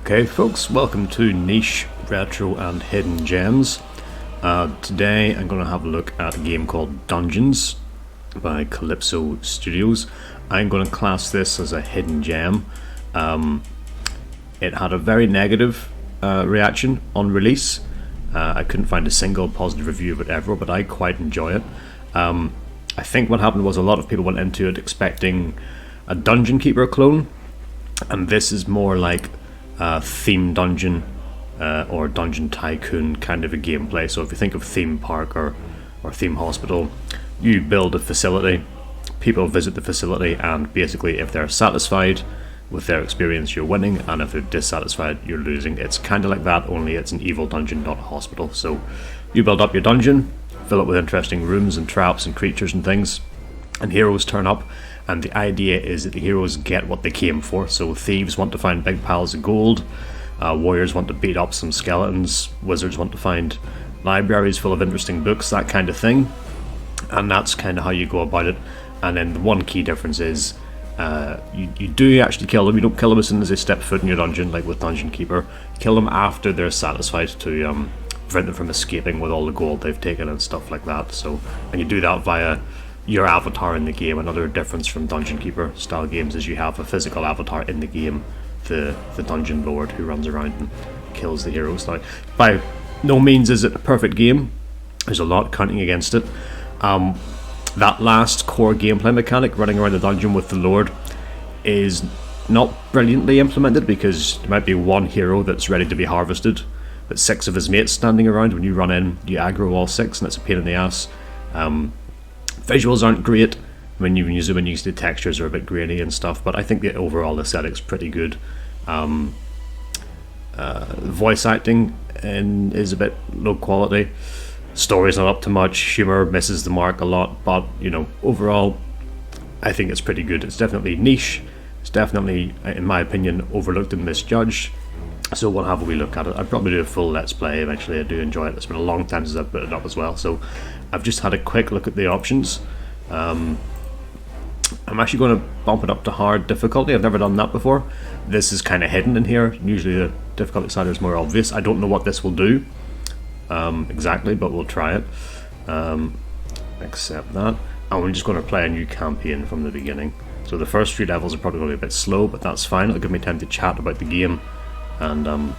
Okay folks, welcome to Niche, Retro and Hidden Gems. Today I'm going to have a look at a game called Dungeons by Calypso Studios. I'm going to class this as a hidden gem. It had a very negative reaction on release. I couldn't find a single positive review of it ever, but I quite enjoy it. I think what happened was a lot of people went into it expecting a Dungeon Keeper clone, and this is more like Theme Dungeon or Dungeon Tycoon kind of a gameplay. So if you think of Theme Park or Theme Hospital, you build a facility, people visit the facility, and basically if they're satisfied with their experience, you're winning, and if they're dissatisfied, you're losing. It's kind of like that, only it's an evil dungeon, not a hospital. So you build up your dungeon, fill it with interesting rooms and traps and creatures and things, and heroes turn up. And the idea is that the heroes get what they came for. So thieves want to find big piles of gold, warriors want to beat up some skeletons, wizards want to find libraries full of interesting books, that kind of thing. And that's kind of how you go about it. And then the one key difference is you do actually kill them. You don't kill them as soon as they step foot in your dungeon, like with Dungeon Keeper. You kill them after they're satisfied to prevent them from escaping with all the gold they've taken and stuff like that. So, and you do that via your avatar in the game. Another difference from Dungeon Keeper style games is you have a physical avatar in the game, the dungeon lord who runs around and kills the heroes. Now, by no means is it a perfect game. There's a lot counting against it. That last core gameplay mechanic, running around the dungeon with the lord, is not brilliantly implemented, because there might be one hero that's ready to be harvested, but 6 of his mates standing around. When you run in, you aggro all 6, and it's a pain in the ass. Visuals aren't great. When you zoom in, you see the textures are a bit grainy and stuff, but I think the overall aesthetic's pretty good. Voice acting is a bit low quality. Story's not up to much. Humor misses the mark a lot, but overall, I think it's pretty good. It's definitely niche. It's definitely, in my opinion, overlooked and misjudged. So we'll have a wee look at it. I'd probably do a full let's play eventually. I do enjoy it. It's been a long time since I've put it up as well, so I've just had a quick look at the options. I'm actually going to bump it up to hard difficulty. I've never done that before. This is kind of hidden in here. Usually the difficulty slider is more obvious. I don't know what this will do exactly, but we'll try it. Accept that. And we're just going to play a new campaign from the beginning. So the first 3 levels are probably going to be a bit slow, but that's fine. It'll give me time to chat about the game and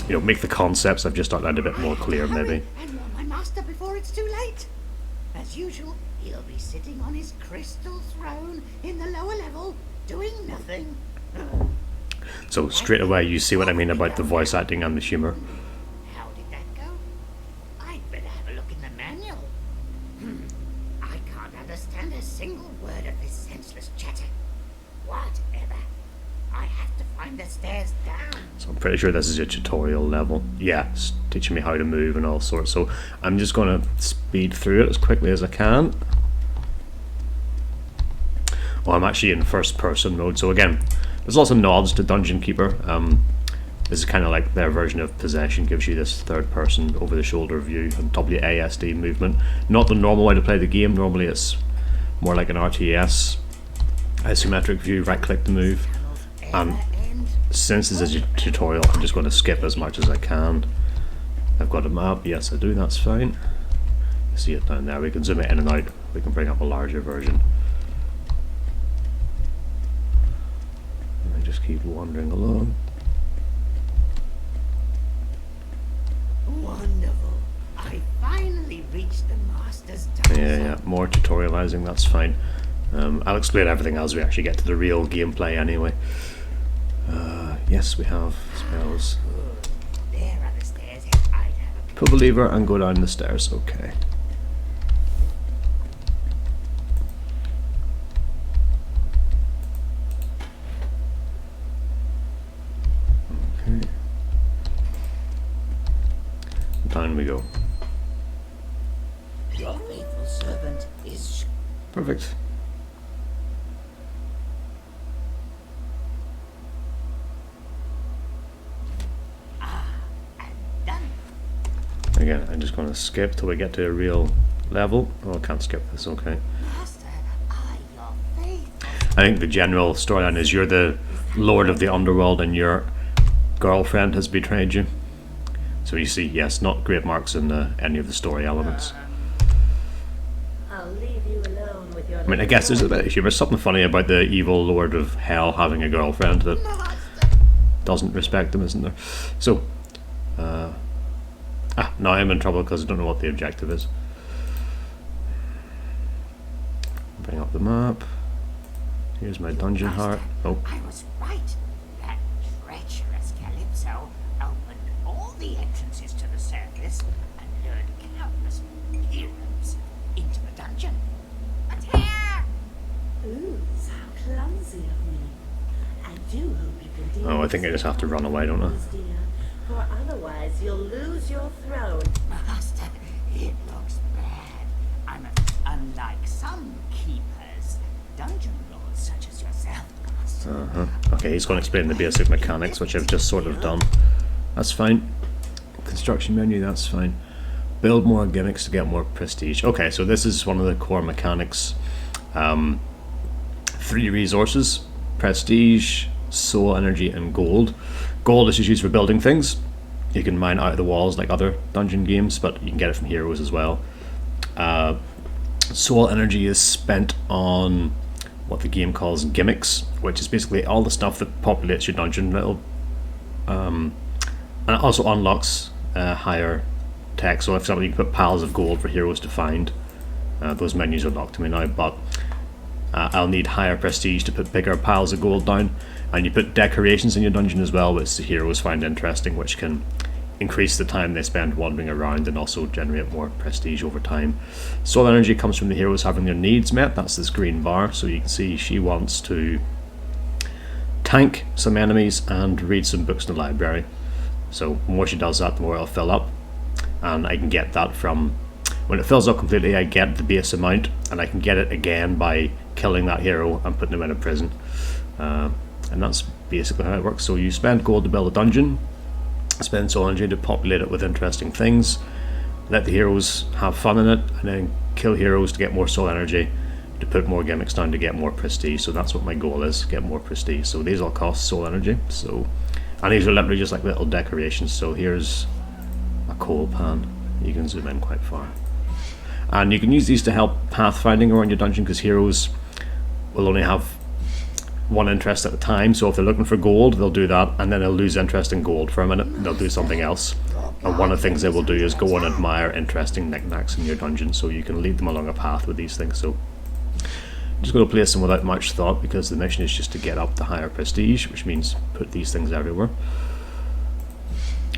make the concepts I've just outlined a bit more clear, maybe. And warn my master before it's too late. As usual, he'll be sitting on his crystal throne in the lower level, doing nothing. So straight away you see what I mean about the voice acting and the humour. How did that go? I'd better have a look in the manual. I can't understand a single word of this senseless chatter. Whatever. I have to find the stairs down. So I'm pretty sure this is a tutorial level. Yeah, it's teaching me how to move and all sorts. So I'm just going to speed through it as quickly as I can. Well, I'm actually in first person mode. So again, there's lots of nods to Dungeon Keeper. This is kind of like their version of Possession. Gives you this third person over the shoulder view and WASD movement. Not the normal way to play the game. Normally it's more like an RTS isometric view. Right click to move. And since this is a tutorial, I'm just going to skip as much as I can. I've got a map. Yes, I do. That's fine. See it down there. We can zoom it in and out. We can bring up a larger version. And I just keep wandering along. Wonderful. I finally reached the master's dungeon. Yeah, more tutorializing. That's fine. I'll explain everything as we actually get to the real gameplay anyway. Yes, we have spells. There are the stairs. I'd have a Pull the lever and go down the stairs. Okay. Okay. Down we go. Your faithful servant is... Perfect. Again, I'm just going to skip till we get to a real level. Oh, I can't skip this, okay. Master, your faith. I think the general storyline is you're the lord of the underworld and you're girlfriend has betrayed you. So you see, yes, not great marks in any of the story elements. I'll leave you alone with your I mean, I guess there's a bit of humor, something funny about the evil Lord of Hell having a girlfriend that doesn't respect him, isn't there? So, now I'm in trouble because I don't know what the objective is. Bring up the map. Here's my dungeon heart. Oh, I was right. That treacherous Calypso opened all the entrances to the surface and lured countless heroes into the dungeon. But here! Ooh, how clumsy of me. I do hope you can deal I think I just have to run away, don't I? dear, for otherwise you'll lose your throne. Master, it looks bad. Unlike some keepers, dungeon lords such as yourself, Master. Okay, he's going to explain the basic mechanics, which I've just sort of done. That's fine. Construction menu, that's fine. Build more gimmicks to get more prestige. Okay, so this is one of the core mechanics. 3 resources: prestige, soul energy, and gold. Gold is just used for building things. You can mine out of the walls like other dungeon games, but you can get it from heroes as well. Soul energy is spent on what the game calls gimmicks, which is basically all the stuff that populates your dungeon. And it also unlocks higher tech. So, for example, you can put piles of gold for heroes to find. Those menus are locked to me now, but I'll need higher prestige to put bigger piles of gold down. And you put decorations in your dungeon as well, which the heroes find interesting, which can increase the time they spend wandering around and also generate more prestige over time. Soul energy comes from the heroes having their needs met. That's this green bar. So you can see she wants to tank some enemies and read some books in the library. So the more she does that, the more it'll fill up. And I can get that from, when it fills up completely, I get the base amount, and I can get it again by killing that hero and putting him in a prison. And that's basically how it works. So you spend gold to build a dungeon, spend soul energy to populate it with interesting things, let the heroes have fun in it, and then kill heroes to get more soul energy, to put more gimmicks down to get more prestige. So that's what my goal is, get more prestige. So these all cost soul energy. So, and these are literally just like little decorations. So here's a coal pan. You can zoom in quite far. And you can use these to help pathfinding around your dungeon, because heroes will only have one interest at a time. So if they're looking for gold, they'll do that, and then they'll lose interest in gold for a minute, and they'll do something else. And one of the things they will do is go and admire interesting knickknacks in your dungeon, so you can lead them along a path with these things. So I'm just going to place them without much thought, because the mission is just to get up the higher prestige, which means put these things everywhere.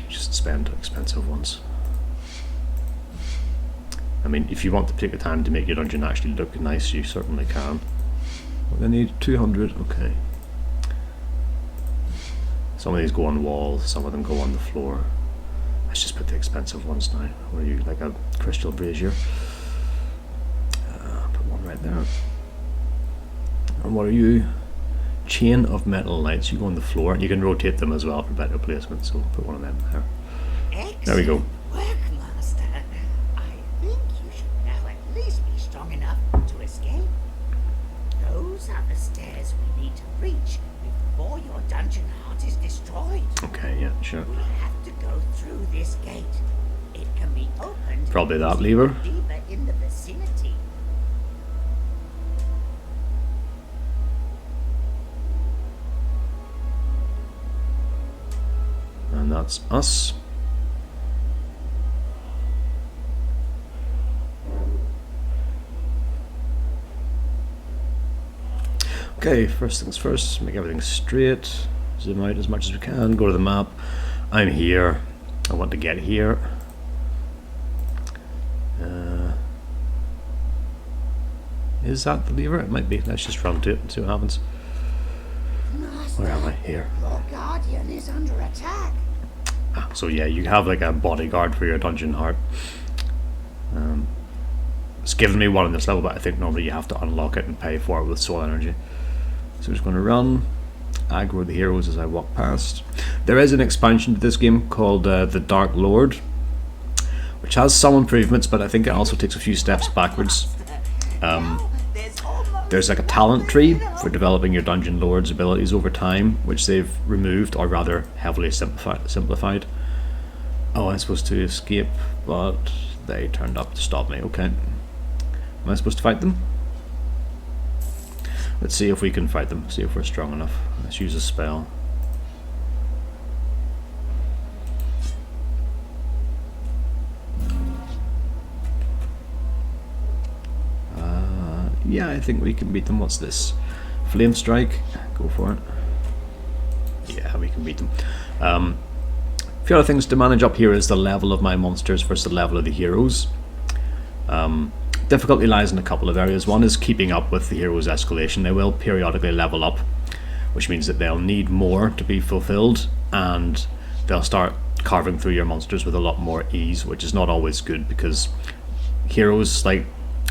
Just spend expensive ones. I mean, if you want to take the time to make your dungeon actually look nice, you certainly can. I need 200, okay. Some of these go on walls, some of them go on the floor. Let's just put the expensive ones now. What are you, like a crystal brazier? Put one right there. And what are you? Chain of metal lights. You go on the floor, and you can rotate them as well for better placement, so put one of them there. Excellent There we go. work, Master. I think you should now at least be strong enough to escape. Those are the stairs we need to reach before your dungeon heart is destroyed. Okay, yeah, sure. We have to go through this gate. It can be opened. Probably that using lever. the lever in the vicinity. And that's us. Okay, first things first, make everything straight, zoom out as much as we can, go to the map. I'm here, I want to get here. Is that the lever? It might be. Let's just run to it and see what happens. Master, Where am I? Here. your guardian is under attack. So yeah, you have like a bodyguard for your dungeon heart. It's given me one in this level, but I think normally you have to unlock it and pay for it with soul energy. So I'm just going to run, aggro the heroes as I walk past. There is an expansion to this game called The Dark Lord, which has some improvements, but I think it also takes a few steps backwards. Now, there's almost There's like a talent tree for developing your dungeon lord's abilities over time, which they've removed, or rather heavily simplified. Oh, I'm supposed to escape, but they turned up to stop me. Okay. Am I supposed to fight them? Let's see if we can fight them, see if we're strong enough. Let's use a spell. Yeah, I think we can beat them. What's this? Flame Strike. Go for it. Yeah, we can beat them. A few other things to manage up here is the level of my monsters versus the level of the heroes. Difficulty lies in a couple of areas. One is keeping up with the heroes' escalation. They will periodically level up, which means that they'll need more to be fulfilled, and they'll start carving through your monsters with a lot more ease, which is not always good, because heroes like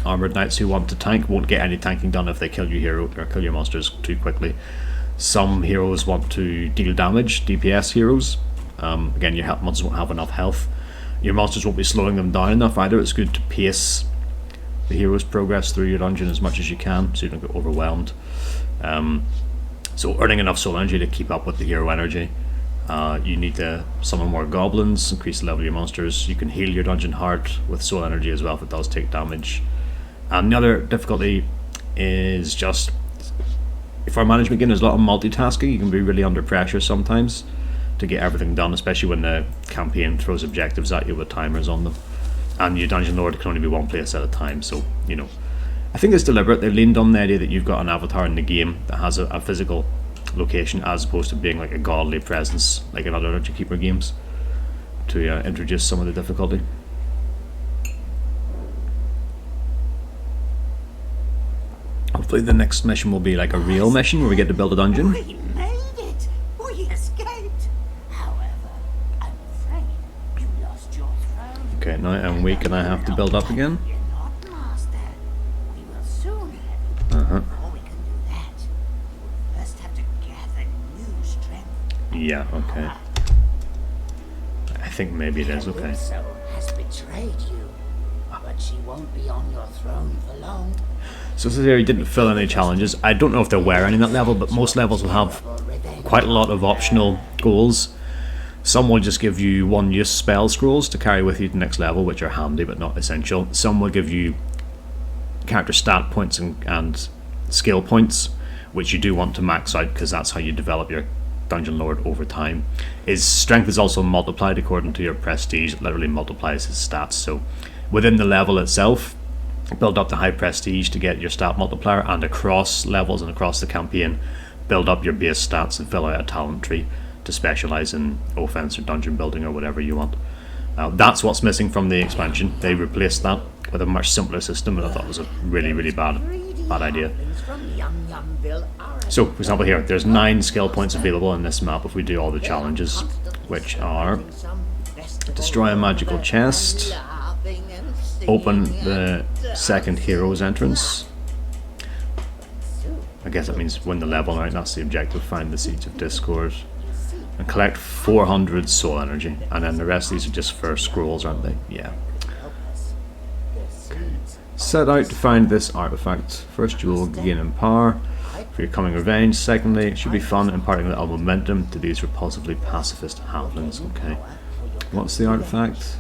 armored knights who want to tank won't get any tanking done if they kill your hero or kill your monsters too quickly. Some heroes want to deal damage, DPS heroes. Again, your monsters won't have enough health. Your monsters won't be slowing them down enough either. It's good to pace the hero's progress through your dungeon as much as you can, so you don't get overwhelmed. So earning enough soul energy to keep up with the hero energy. You need to summon more goblins, increase the level of your monsters. You can heal your dungeon heart with soul energy as well if it does take damage. And the other difficulty is just, for a management game, there's a lot of multitasking. You can be really under pressure sometimes to get everything done, especially when the campaign throws objectives at you with timers on them. And your dungeon lord can only be one place at a time, so, you know. I think it's deliberate. They leaned on the idea that you've got an avatar in the game that has a physical location, as opposed to being like a godly presence like in other Dungeon Keeper games, to introduce some of the difficulty. Hopefully the next mission will be like a real mission where we get to build a dungeon. We made it! We escaped! However, I'm afraid you lost your throne. Okay, now I'm weak and I have to build up again. You're not, Master. We will soon have. Before we can do that, you will first have to gather new strength. Yeah, okay. I think maybe it is, okay. So has betrayed you, but she won't be on your throne for long. So this is here, he didn't fill any challenges. I don't know if there were any in that level, but most levels will have quite a lot of optional goals. Some will just give you one-use spell scrolls to carry with you to the next level, which are handy but not essential. Some will give you character stat points and skill points, which you do want to max out, because that's how you develop your dungeon lord over time. His strength is also multiplied according to your prestige. It literally multiplies his stats. So within the level itself, build up the high prestige to get your stat multiplier, and across levels and across the campaign, build up your base stats and fill out a talent tree to specialise in offense or dungeon building or whatever you want. That's what's missing from the expansion. They replaced that with a much simpler system, and I thought it was a really, really bad idea. So, for example here, there's 9 skill points available in this map if we do all the challenges, which are destroy a magical chest, open the second hero's entrance. I guess that means win the level, right? That's the objective. Find the Seeds of Discord and collect 400 soul energy, and then the rest of these are just for scrolls, aren't they? Yeah. Okay. Set out to find this artifact. First, you will gain in power for your coming revenge. Secondly, it should be fun, imparting a little momentum to these repulsively pacifist halflings. Okay. What's the artifact?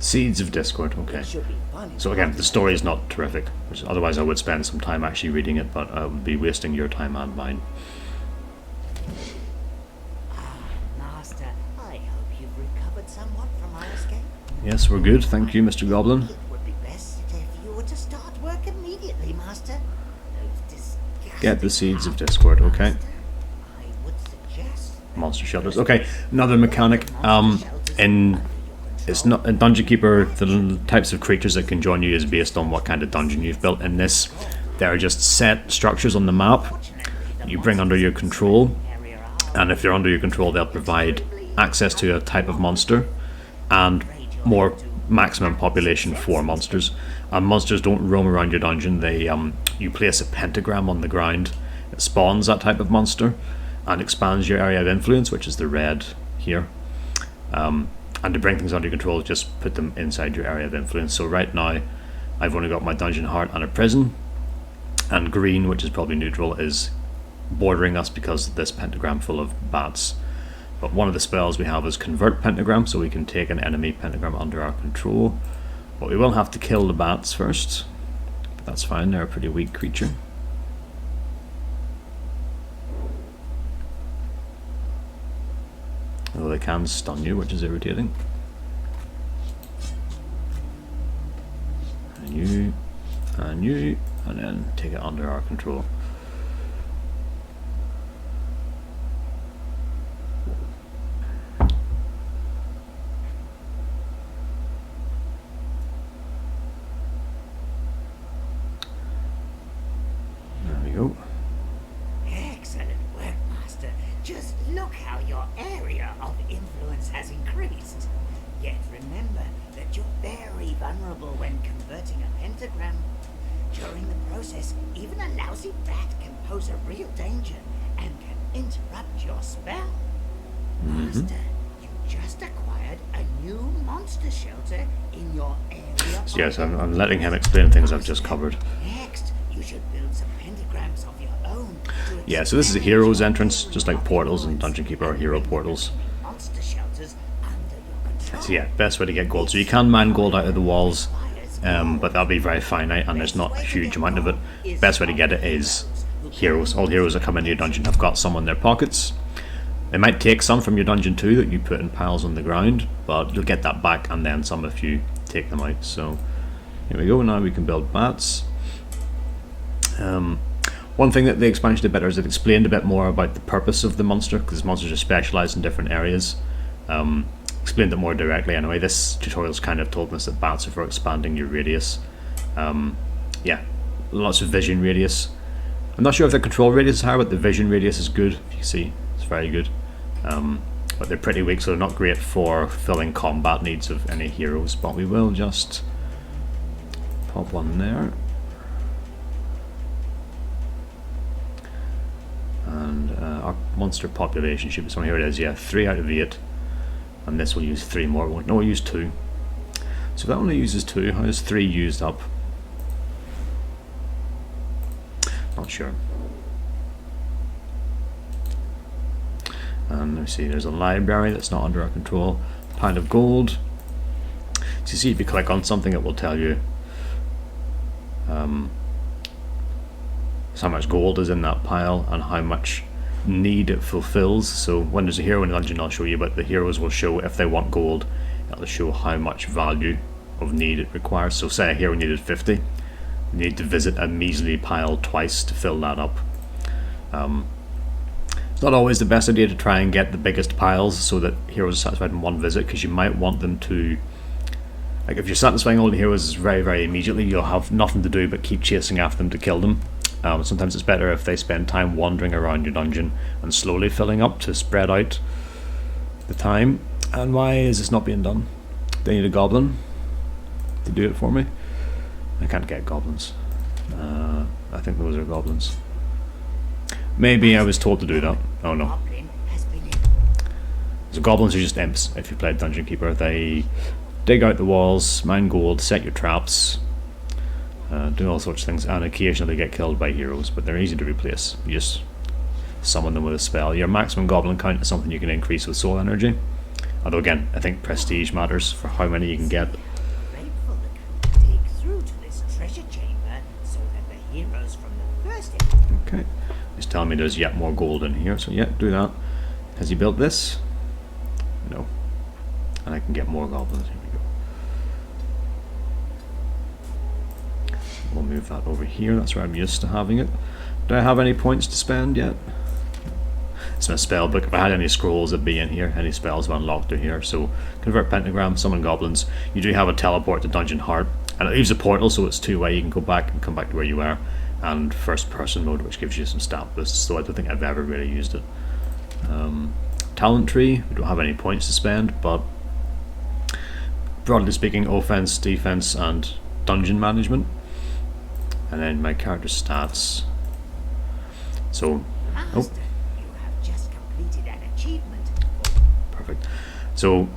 Seeds of Discord, okay. So again, the story is not terrific, which otherwise I would spend some time actually reading it, but I would be wasting your time and mine. Master, I hope you've recovered somewhat from our escape. Yes, we're good, thank you, Mr. Goblin. It would be best if you were to start work immediately, Master. Get the Seeds of Discord, okay. I would suggest Monster shelters, okay. Another mechanic, it's not in Dungeon Keeper, the types of creatures that can join you is based on what kind of dungeon you've built. In this, there are just set structures on the map you bring under your control, and if they're under your control, they'll provide access to a type of monster and more maximum population for monsters. And monsters don't roam around your dungeon. They you place a pentagram on the ground, it spawns that type of monster and expands your area of influence, which is the red here. And to bring things under control, just put them inside your area of influence. So right now, I've only got my dungeon heart and a prison. and green, which is probably neutral, is bordering us because of this pentagram full of bats. But one of the spells we have is Convert Pentagram, so we can take an enemy pentagram under our control. But we will have to kill the bats first. But that's fine, they're a pretty weak creature. Although they can stun you, which is irritating. And you, and you, and then take it under our control. There we go. Excellent work, Master. Just look how your area of influence has increased. Yet remember that you're very vulnerable when converting a pentagram. During the process, even a lousy bat can pose a real danger and can interrupt your spell. Master, you just acquired a new monster shelter in your area. So yes, I'm letting him explain things I've just covered. Next, you should build some pentagrams of your own. Yeah, so this is a hero's entrance, just like portals and Dungeon Keeper are hero portals. Monster shelters under your control. So yeah, best way to get gold. So you can mine gold out of the walls, but that'll be very finite and there's not a huge amount of it. Best way to get it is heroes. All heroes that come into your dungeon have got some in their pockets. They might take some from your dungeon too that you put in piles on the ground, but you'll get that back and then some if you take them out. So here we go, now we can build bats. One thing that the expansion did better is it explained a bit more about the purpose of the monster, because monsters are specialised in different areas. Explained it more directly anyway. This tutorial's kind of told us that bats are for expanding your radius. Yeah, lots of vision radius. I'm not sure if the control radius is higher, but the vision radius is good. If you see, it's very good. But they're pretty weak, so they're not great for filling combat needs of any heroes. But we will just pop one there. And our monster population should be somewhere. Here it is, yeah, 3 out of 8. And this will use 3 more. No, we'll use 2. So that only uses 2. How is 3 used up? Not sure. And let me see, there's a library that's not under our control. Pile of gold. So you see, if you click on something, it will tell you how much gold is in that pile and how much need it fulfills. So when there's a hero in the dungeon, I'll show you, but the heroes will show if they want gold, it'll show how much value of need it requires. So say a hero needed 50, you need to visit a measly pile twice to fill that up. It's not always the best idea to try and get the biggest piles so that heroes are satisfied in one visit, because you might want them to, like if you're satisfying all the heroes very, very immediately, you'll have nothing to do but keep chasing after them to kill them. Sometimes it's better if they spend time wandering around your dungeon and slowly filling up to spread out the time. And why is this not being done? They need a goblin to do it for me. I can't get goblins. I think those are goblins. Maybe I was told to do that. Oh no. So goblins are just imps if you played Dungeon Keeper. They dig out the walls, mine gold, set your traps, do all sorts of things, and occasionally get killed by heroes, but they're easy to replace. You just summon them with a spell. Your maximum goblin count is something you can increase with soul energy. Although again, I think prestige matters for how many you can get. Grateful the crew dig through to this treasure chamber so that the heroes from the first Okay. He's telling me there's yet more gold in here, so yeah, do that. Has he built this? No. And I can get more goblins. Here we go. We'll move that over here, that's where I'm used to having it. Do I have any points to spend yet? It's my spell book. If I had any scrolls, it'd be in here. Any spells I've unlocked are here. So, convert pentagram, summon goblins. You do have a teleport to Dungeon Heart, and it leaves a portal, so it's two-way. You can go back and come back to where you were. And first person mode, which gives you some stat boosts, so I don't think I've ever really used it. Talent tree, we don't have any points to spend, but broadly speaking, offense, defense, and dungeon management. And then my character stats. So, Master, you have just completed an achievement. perfect. So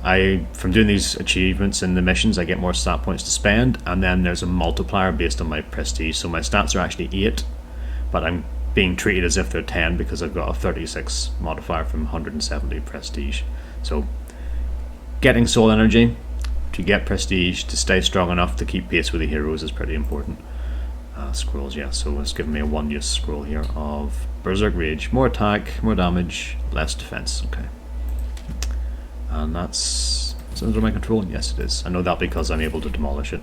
from doing these achievements in the missions, I get more stat points to spend, and then there's a multiplier based on my prestige. So my stats are actually 8 but I'm being treated as if they're 10 because I've got a 36 modifier from 170 prestige. So getting soul energy to get prestige to stay strong enough to keep pace with the heroes is pretty important. Scrolls, yeah, so it's giving me a 1-use scroll here of Berserk Rage. More attack, more damage, less defense. Okay. And that's under my control? Yes, it is. I know that because I'm able to demolish it.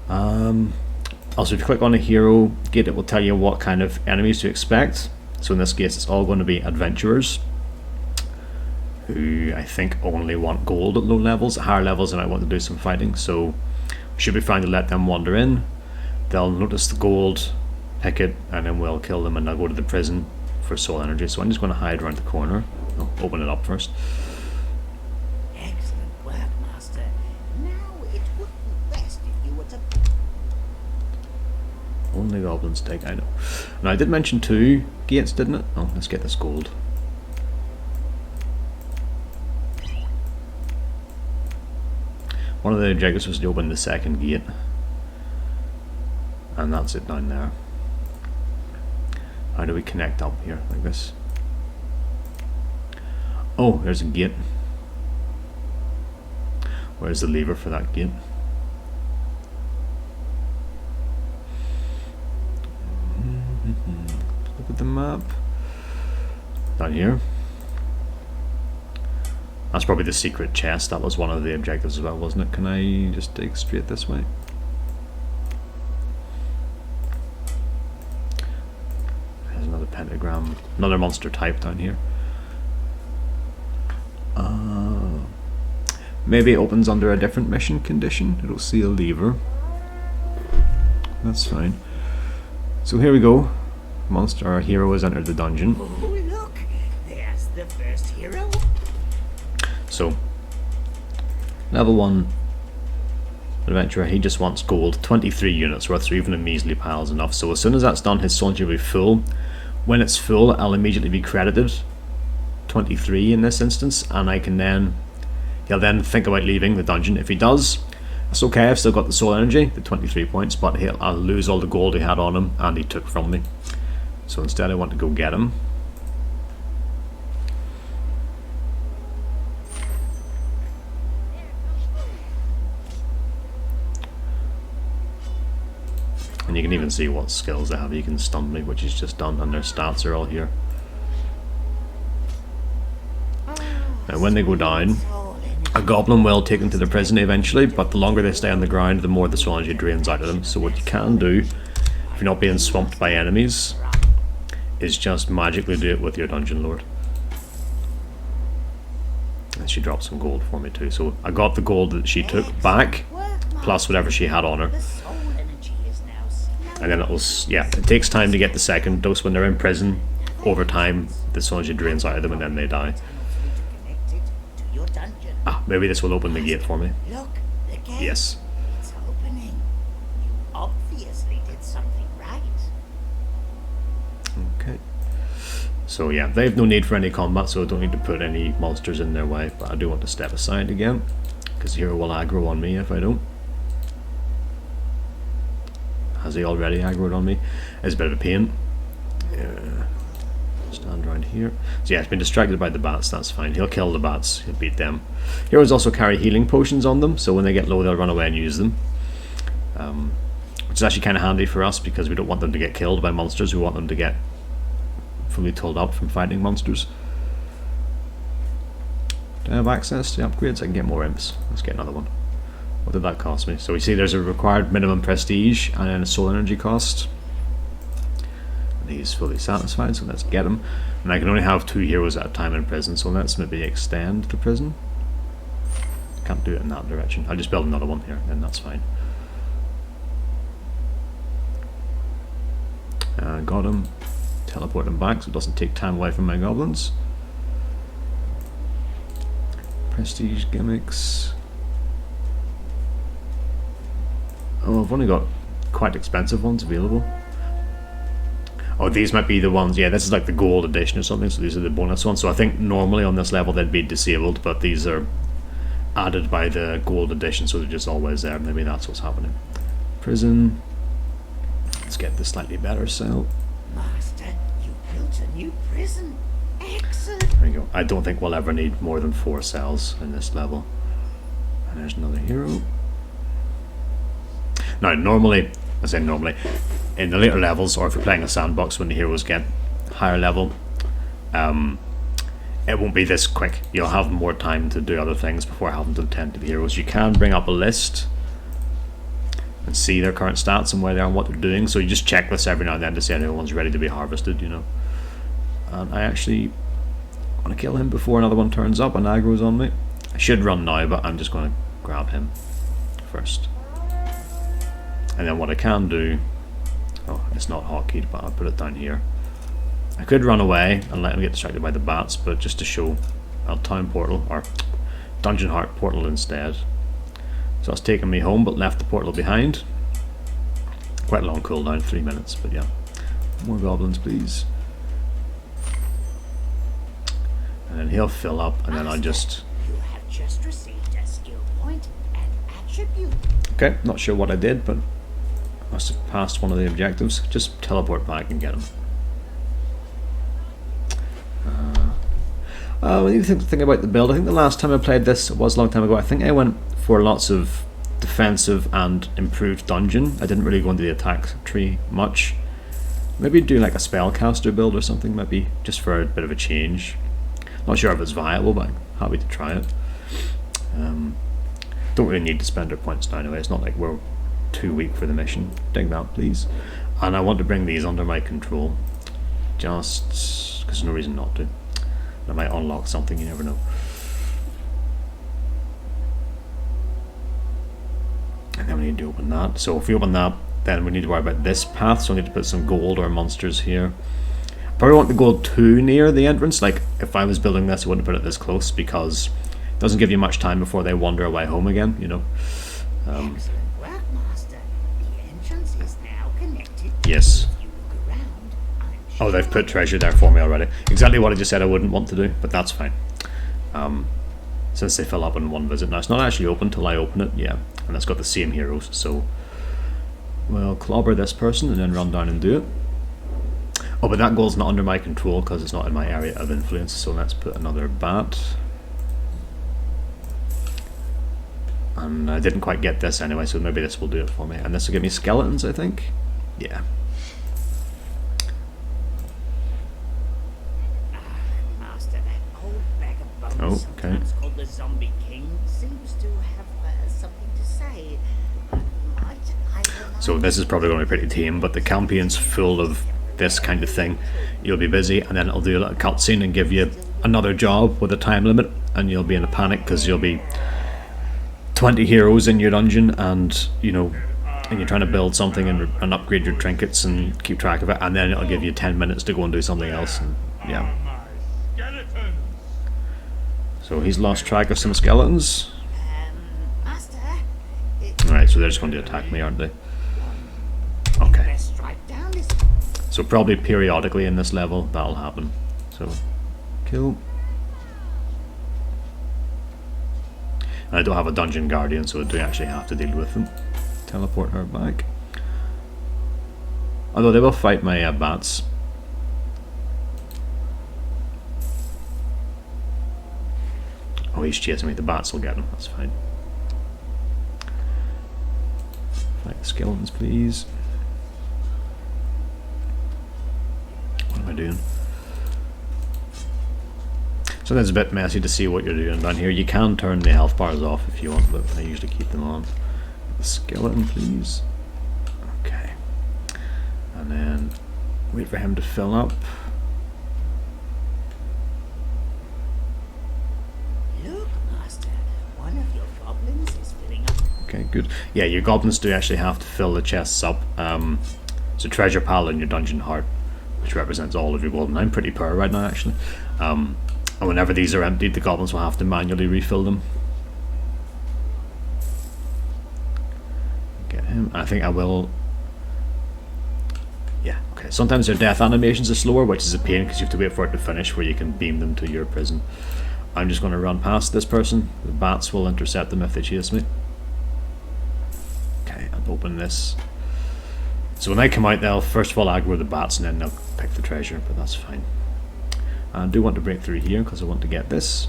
Also, if you click on a hero gate, it will tell you what kind of enemies to expect. So in this case, it's all going to be adventurers, who I think only want gold at low levels. At higher levels, and I want to do some fighting, so should be fine to let them wander in. They'll notice the gold, pick it, and then we'll kill them, and they'll go to the prison for soul energy. So I'm just going to hide around the corner. Oh, open it up first. Excellent work, Master. Now it would be best if you were to... Only goblins take, I know. Now I did mention 2 gates, didn't it? Oh, let's get this gold. One of the objectives was to open the second gate. And that's it down there. How do we connect up here like this? Oh, there's a gate. Where's the lever for that gate? Look at the map. Down here. That's probably the secret chest. That was one of the objectives as well, wasn't it? Can I just dig straight this way? There's another pentagram. Another monster type down here. Maybe it opens under a different mission condition. It'll see a lever. That's fine. So here we go. Monster, our hero has entered the dungeon. Oh, look! There's the first hero. So, level 1 adventurer, he just wants gold, 23 units worth, so even a measly pile is enough. So as soon as that's done, his soul energy will be full. When it's full, I'll immediately be credited 23 in this instance, and I can then, he'll then think about leaving the dungeon. If he does, it's okay, I've still got the soul energy, the 23 points, but I'll lose all the gold he had on him and he took from me. So instead I want to go get him. And you can even see what skills they have. You can stun me, which is just done, and their stats are all here. Now when they go down, a goblin will take them to the prison eventually, but the longer they stay on the ground, the more the soul energy drains out of them. So what you can do, if you're not being swamped by enemies, is just magically do it with your dungeon lord. And she dropped some gold for me too. So I got the gold that she took back, plus whatever she had on her. And then it takes time to get the second dose when they're in prison. Over time, the soul energy drains out of them and then they die. Ah, maybe this will open the gate for me. Look, the gate. Yes. It's opening. You obviously did something right. Okay. So yeah, they have no need for any combat, so I don't need to put any monsters in their way, but I do want to step aside again, because the hero will aggro on me if I don't. Has he already aggroed on me? It's a bit of a pain. Stand around here. So yeah, it's been distracted by the bats, that's fine. He'll kill the bats, he'll beat them. Heroes also carry healing potions on them, so when they get low they'll run away and use them. Which is actually kind of handy for us, because we don't want them to get killed by monsters, we want them to get fully tooled up from fighting monsters. Do I have access to upgrades? I can get more imps. Let's get another one. What did that cost me? So we see there's a required minimum prestige and then a soul energy cost. And he's fully satisfied, so let's get him. And I can only have 2 heroes at a time in prison, so let's maybe extend the prison. Can't do it in that direction. I'll just build another one here, then that's fine. Got him. Teleport him back so it doesn't take time away from my goblins. Prestige gimmicks. Oh, I've only got quite expensive ones available. Oh, these might be the ones, yeah, this is like the gold edition or something, so these are the bonus ones. So I think normally on this level they'd be disabled, but these are added by the gold edition, so they're just always there. Maybe that's what's happening. Prison. Let's get the slightly better cell. Master, you built a new prison. Excellent. There we go. I don't think we'll ever need more than 4 cells in this level. And there's another hero. Now, normally, I say normally, in the later levels, or if you're playing a sandbox when the heroes get higher level, it won't be this quick. You'll have more time to do other things before having to attend to the heroes. You can bring up a list and see their current stats and where they are and what they're doing, so you just check this every now and then to see if anyone's ready to be harvested, you know. And I actually want to kill him before another one turns up and aggro's on me. I should run now, but I'm just going to grab him first. And then what I can do, oh, it's not hotkeyed, but I'll put it down here. I could run away and let him get distracted by the bats, but just to show town portal, or dungeon heart portal instead. So it's taken me home, but left the portal behind. Quite a long cooldown, 3 minutes, but yeah. More goblins, please. And then he'll fill up, and then I'll just... You have just received a skill point and attribute. Okay, not sure what I did, but I must have passed one of the objectives. Just teleport back and get him. When you think about the build, I think the last time I played this, it was a long time ago, I think I went for lots of defensive and improved dungeon. I didn't really go into the attack tree much. Maybe do like a spellcaster build or something, maybe just for a bit of a change. Not sure if it's viable, but I'm happy to try it. Don't really need to spend our points now anyway, it's not like we're too weak for the mission. Dig that, please. And I want to bring these under my control, just because there's no reason not to. I might unlock something, you never know. And then we need to open that. So if we open that, then we need to worry about this path, so I need to put some gold or monsters here. Probably want to go too near the entrance. Like, if I was building this, I wouldn't put it this close, because it doesn't give you much time before they wander away home again, you know. Excellent work, Master. The entrance is now connected. Yes. If you look around, I'm sure Oh, they've put treasure there for me already. Exactly what I just said I wouldn't want to do, but that's fine. Since they fill up in one visit. Now, it's not actually open till I open it, yeah. And it's got the same heroes, so we'll clobber this person and then run down and do it. Oh, but that goal's not under my control because it's not in my area of influence, so let's put another bat. And I didn't quite get this anyway, so maybe this will do it for me. And this will give me skeletons, I think. Yeah. Master, that old bag of bones, Oh, okay. sometimes called the Zombie King, seems to have something to say. Might I remind So this is probably going to be pretty tame, but the campaign's full of this kind of thing. You'll be busy, and then it'll do a little cutscene and give you another job with a time limit, and you'll be in a panic because you'll be 20 heroes in your dungeon, and you know, and you're trying to build something and upgrade your trinkets and keep track of it, and then it'll give you 10 minutes to go and do something else. And yeah. So he's lost track of some skeletons. Master, Alright, so they're just going to attack me, aren't they? Okay. best strike down this. So probably periodically in this level that'll happen. So kill. And I don't have a dungeon guardian, so I do actually have to deal with them. Teleport her back. Although they will fight my bats. Oh, he's chasing me. The bats will get him. That's fine. Fight the skeletons, please. What am I doing? So it's a bit messy to see what you're doing down here. You can turn the health bars off if you want, but I usually keep them on. The skeleton, please. Okay. And then wait for him to fill up. Look, Master, one of your goblins is filling up. Okay, good. Yeah, your goblins do actually have to fill the chests up. It's a treasure pile in your dungeon heart, which represents all of your gold. And I'm pretty poor right now, actually. And whenever these are emptied, the goblins will have to manually refill them. Get him. I think I will. Yeah, okay. Sometimes their death animations are slower, which is a pain because you have to wait for it to finish where you can beam them to your prison. I'm just going to run past this person. The bats will intercept them if they chase me. Okay, I'll open this. So when they come out, they'll first of all aggro the bats and then they'll pick the treasure, but that's fine. I do want to break through here because I want to get this.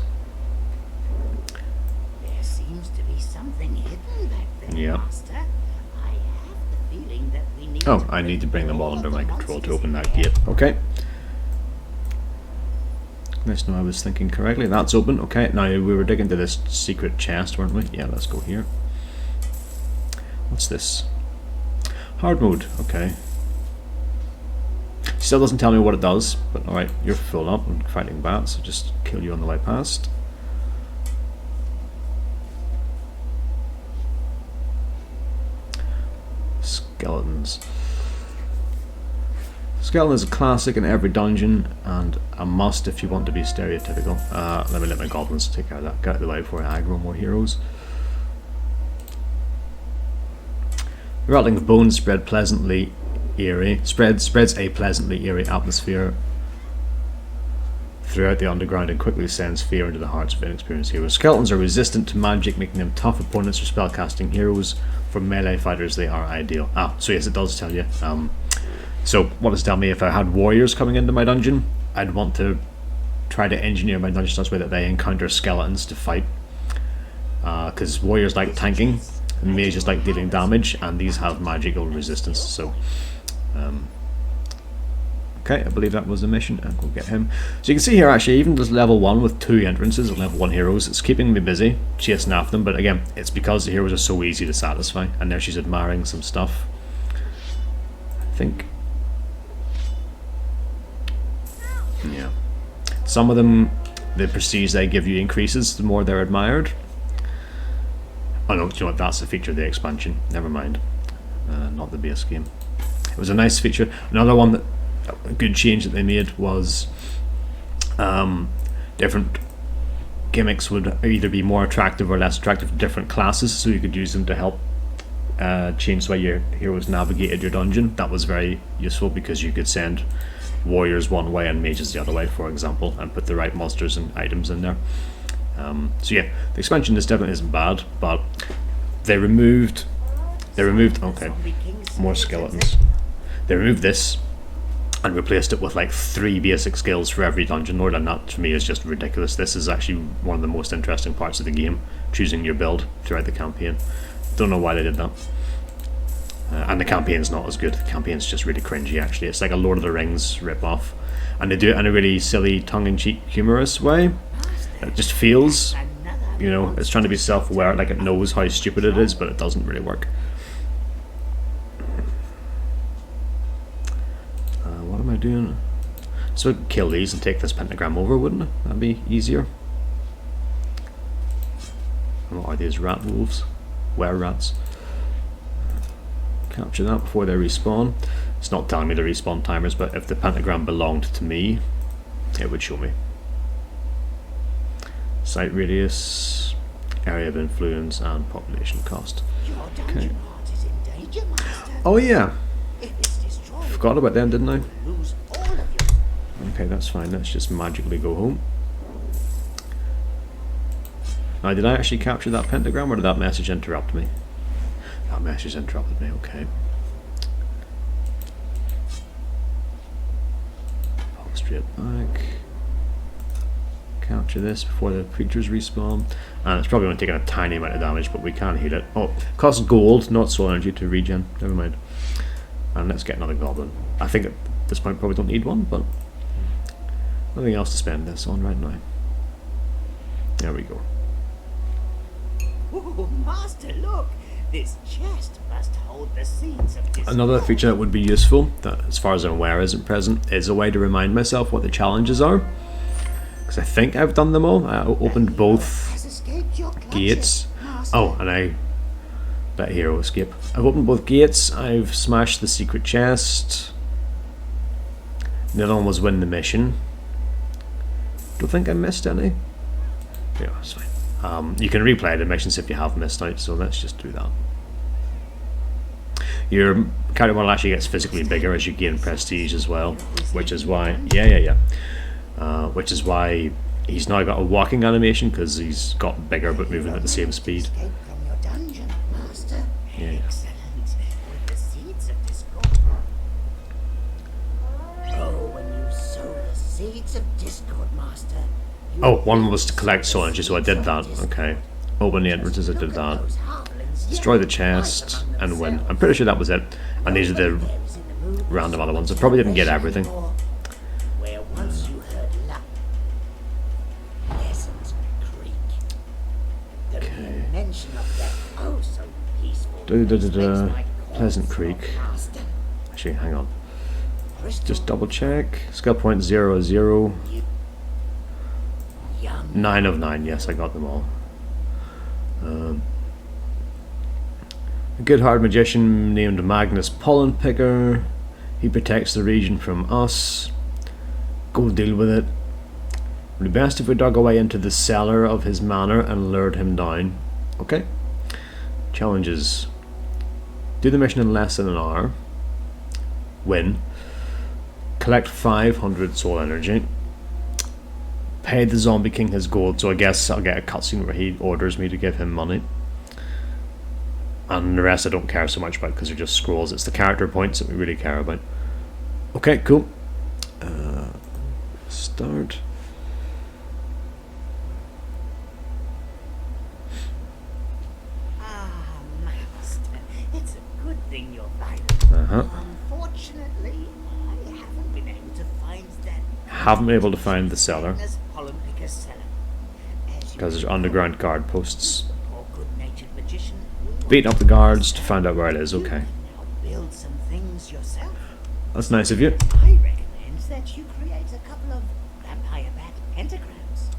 There seems to be something hidden back there, Yeah. Master. I have the feeling that we need Oh, to I need to bring them all under my control to monsters open that here. gate. Okay. Nice to know I was thinking correctly. That's open. Okay, now we were digging to this secret chest, weren't we? Yeah, let's go here. What's this? Hard mode. Okay. Still doesn't tell me what it does, but alright, you're full up and fighting bats, so just kill you on the way past. Skeletons. Skeleton is a classic in every dungeon and a must if you want to be stereotypical. Let me let my goblins take care of that. Get out of the way before I aggro more heroes. The rattling of bones spreads a pleasantly eerie atmosphere throughout the underground and quickly sends fear into the hearts of inexperienced heroes. Skeletons are resistant to magic, making them tough opponents for spellcasting heroes. For melee fighters, they are ideal. So yes, it does tell you. So what does it tell me? If I had warriors coming into my dungeon, I'd want to try to engineer my dungeon such a way that they encounter skeletons to fight. Because warriors like tanking, and mages like dealing damage, and these have magical resistance. So, okay, I believe that was the mission. I'll go get him. So you can see here, actually, even just level 1 with 2 entrances and level 1 heroes, it's keeping me busy chasing after them. But again, it's because the heroes are so easy to satisfy. And there she's admiring some stuff. I think. Yeah. Some of them, the prestige they give you increases the more they're admired. Oh no, do you know what? That's the feature of the expansion. Never mind. Not the base game. It was a nice feature. Another one that a good change that they made was different gimmicks would either be more attractive or less attractive to different classes, so you could use them to help change the way your heroes navigated your dungeon. That was very useful because you could send warriors one way and mages the other way, for example, and put the right monsters and items in there. So yeah, the expansion this definitely isn't bad, but they removed okay, more skeletons. They removed this and replaced it with like 3 basic skills for every dungeon lord, and that to me is just ridiculous. This is actually one of the most interesting parts of the game, choosing your build throughout the campaign. Don't know why they did that. And the campaign's not as good. The campaign's just really cringy, actually. It's like a Lord of the Rings rip-off. And they do it in a really silly, tongue-in-cheek, humorous way. It just feels, you know, it's trying to be self-aware, like it knows how stupid it is, but it doesn't really work. What am I doing? So I could kill these and take this pentagram over, wouldn't it? That'd be easier. And what are these? Rat wolves? Were-rats. Capture that before they respawn. It's not telling me the respawn timers, but if the pentagram belonged to me, it would show me. Site radius, area of influence, and population cost. Your dungeon heart is in danger, Master. Oh yeah, If it's destroyed, forgot about them, didn't I? we'll lose all of you. Okay, that's fine. Let's just magically go home. Now, did I actually capture that pentagram, or did that message interrupt me? That message interrupted me. Okay. Pop straight back. Capture this before the creatures respawn, and it's probably only taking a tiny amount of damage, but we can heal it. Oh, it costs gold, not soul energy to regen. Never mind. And let's get another goblin. I think at this point probably don't need one, but nothing else to spend this on right now. There we go. Oh, Master, look! This chest must hold the seeds of this. Another feature that would be useful, that as far as I'm aware isn't present, is a way to remind myself what the challenges are. Because I think I've done them all. I opened both Has escaped your clutches, gates. Master. Oh, and I let hero escape. I've opened both gates. I've smashed the secret chest. The other one was win the mission. Don't think I missed any. Yeah, that's fine. You can replay the missions if you have missed out, so let's just do that. Your character model actually gets physically bigger as you gain prestige as well, which is why, which is why he's now got a walking animation, because he's got bigger but moving at the same speed. Escape from your dungeon, Master. Yeah. Excellent. With the seeds of discord Seeds of Discord, Master. You Oh, one will was to collect soul energy, so I did seeds that. of Discord. Okay. Open the entrances, I Look did at that. those halflings Destroy the yelling chest right among and win. themselves. I'm pretty sure that was it. And these are the Nobody there is in the mood for random other ones. I solid probably didn't get celebration everything. anymore. Where once you heard Pleasant Creek. The mere mention of that oh so peaceful place makes my Pleasant corns Creek. throb, Master. Actually, hang on. Crystal Just double check. Skill point 0, young 9 of 9. Yes, I got them all. A good-hearted magician named Magnus Pollen Picker. He protects the region from us. Go deal with it. It would be best if we dug away into the cellar of his manor and lured him down. Okay. Challenges. Do the mission in less than an hour. Win. Collect 500 soul energy. Pay the Zombie King his gold, so I guess I'll get a cutscene where he orders me to give him money. And the rest I don't care so much about because they're just scrolls. It's the character points that we really care about. Okay, cool. Start. Ah, Master, it's a good thing you're violent. Unfortunately, I haven't been able to find that. Haven't been able to find the cellar Magnus Pollen Picker's cellar. As you because there's underground guard posts. poor good-natured magician, we want Beating up the guards to find out where it is. you Okay, can now build some things yourself. that's nice of you. I recommend that you create a couple of vampire bat pentagrams,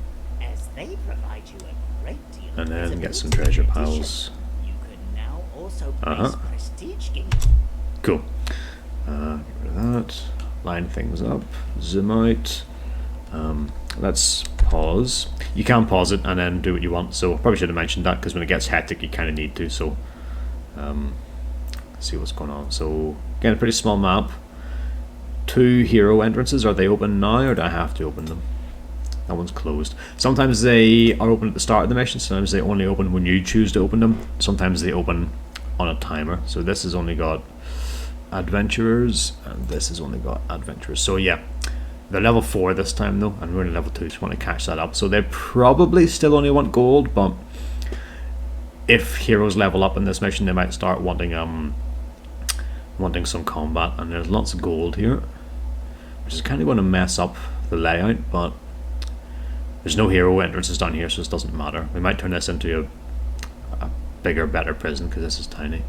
as they provide you a great deal of And then get some visibility. treasure In addition, piles. You can now also place prestige games. Cool. Get rid of that. Line things up. Zoom out. Let's pause. You can pause it and then do what you want. So probably should have mentioned that because when it gets hectic, you kind of need to. So see what's going on. So again, a pretty small map. 2 hero entrances. Are they open now, or do I have to open them? That one's closed. Sometimes they are open at the start of the mission. Sometimes they only open when you choose to open them. Sometimes they open on a timer. So this has only got adventurers, and this has only got adventurers. So yeah, they're level 4 this time though, and we're only level 2, so want to catch that up. So they probably still only want gold, but if heroes level up in this mission, they might start wanting some combat. And there's lots of gold here, which is kind of going to mess up the layout, but there's no hero entrances down here, so this doesn't matter. We might turn this into a bigger, better prison because this is tiny.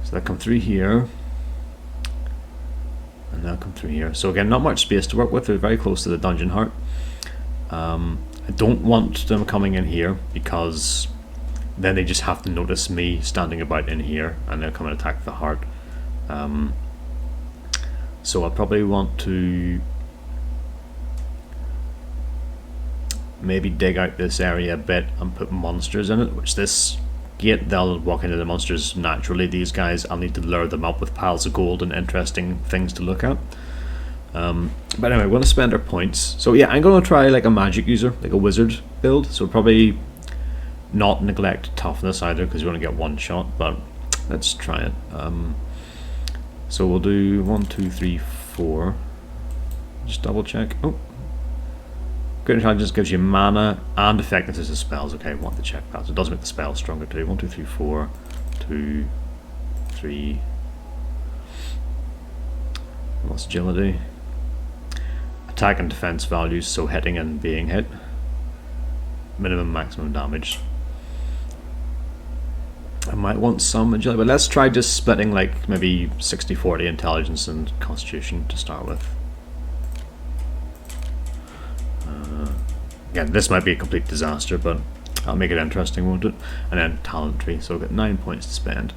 So they'll come through here, and they'll come through here. So again, not much space to work with. They're very close to the dungeon heart. I don't want them coming in here because then they just have to notice me standing about in here, and they'll come and attack the heart. So I probably want to maybe dig out this area a bit and put monsters in it, which this gate, they'll walk into the monsters naturally. These guys, I'll need to lure them up with piles of gold and interesting things to look at. But anyway, we're going to spend our points. So yeah, I'm going to try like a magic user, like a wizard build. So probably not neglect toughness either, because we're going to get one shot, but let's try it. So we'll do 1, 2, 3, 4. Just double check. Oh, Great Intelligence gives you mana and effectiveness of spells. Okay, I want to check that. So it does make the spells stronger too. 1, 2, 3, 4, 2, 3. What's agility? Attack and defense values, so hitting and being hit. Minimum, maximum damage. I might want some agility, but let's try just splitting like maybe 60-40 intelligence and constitution to start with. Again, this might be a complete disaster, but I'll make it interesting, won't it? And then talent tree, so I've got 9 points to spend.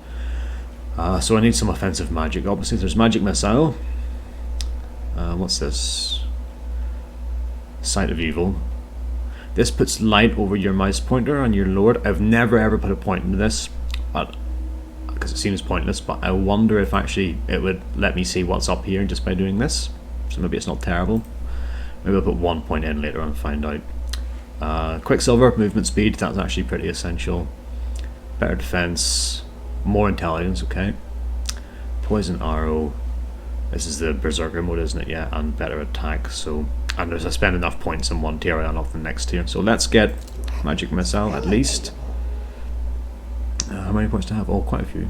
So I need some offensive magic, obviously. There's magic missile. What's this? Sight of evil. This puts light over your mouse pointer on your lord. I've never ever put a point into this, but because it seems pointless, but I wonder if actually it would let me see what's up here just by doing this. So maybe it's not terrible. Maybe I'll put 1 point in later and find out. Quicksilver, movement speed, that's actually pretty essential. Better defense, more intelligence, okay. Poison arrow, this is the berserker mode, isn't it? Yeah, and better attack, so and there's I spend enough points in one tier, I unlock the next tier. So let's get magic missile at least. How many points do I have? Oh, quite a few.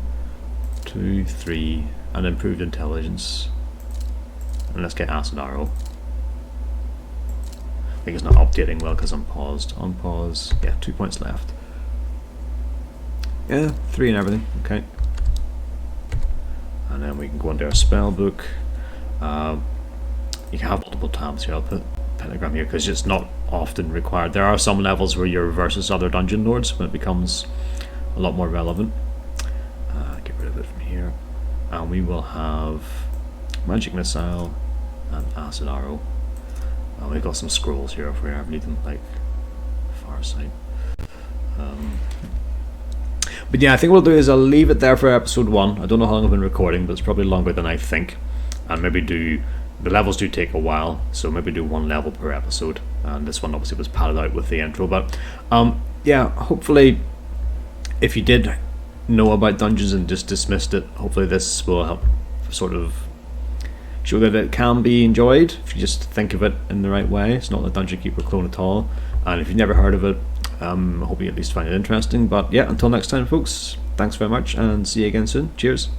2, 3, and improved intelligence. And let's get acid arrow. I think it's not updating well because I'm paused. On pause. Yeah, 2 points left. Yeah, 3 and everything. Okay. And then we can go into our spell book. You can have multiple tabs here. I'll put pentagram here because it's not often required. There are some levels where you're versus other dungeon lords when it becomes a lot more relevant. Get rid of it from here. And we will have magic missile and acid arrow. And we've got some scrolls here if we ever need them, like far sight. But yeah, I think what we'll do is I'll leave it there for episode 1. I don't know how long I've been recording, but it's probably longer than I think. And maybe the levels do take a while, so maybe do 1 level per episode. And this one obviously was padded out with the intro. But yeah, hopefully if you did know about dungeons and just dismissed it, hopefully this will help sort of show that it can be enjoyed if you just think of it in the right way. It's not a Dungeon Keeper clone at all. And if you've never heard of it, I hope you at least find it interesting. But yeah, until next time folks, thanks very much and see you again soon. Cheers.